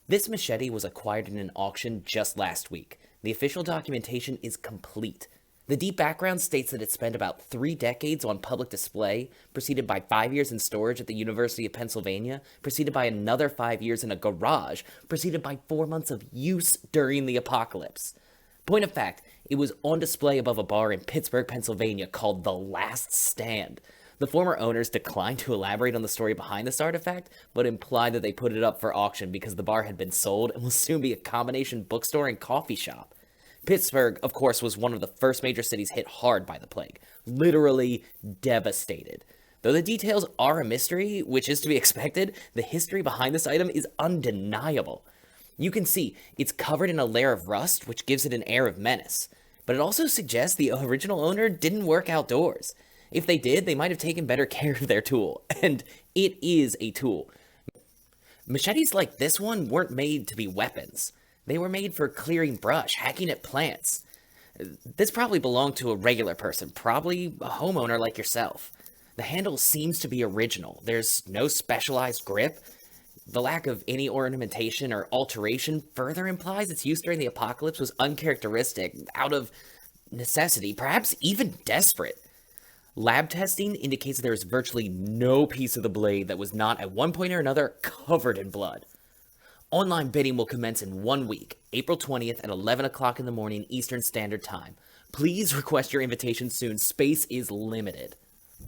This machete was acquired in an auction just last week. The official documentation is complete. The deep background states that it spent about 3 decades on public display, preceded by 5 years in storage at the University of Pennsylvania, preceded by another 5 years in a garage, preceded by 4 months of use during the apocalypse. Point of fact, it was on display above a bar in Pittsburgh, Pennsylvania called The Last Stand. The former owners declined to elaborate on the story behind this artifact, but implied that they put it up for auction because the bar had been sold and will soon be a combination bookstore and coffee shop. Pittsburgh, of course, was one of the first major cities hit hard by the plague, literally devastated. Though the details are a mystery, which is to be expected, the history behind this item is undeniable. You can see it's covered in a layer of rust, which gives it an air of menace. But it also suggests the original owner didn't work outdoors. If they did, they might have taken better care of their tool. And it is a tool. Machetes like this one weren't made to be weapons. They were made for clearing brush, hacking at plants. This probably belonged to a regular person, probably a homeowner like yourself. The handle seems to be original. There's no specialized grip. The lack of any ornamentation or alteration further implies its use during the apocalypse was uncharacteristic, out of necessity, perhaps even desperate. Lab testing indicates that there is virtually no piece of the blade that was not at one point or another covered in blood. Online bidding will commence in 1 week, April 20th at 11 o'clock in the morning Eastern Standard Time. Please request your invitation soon. Space is limited.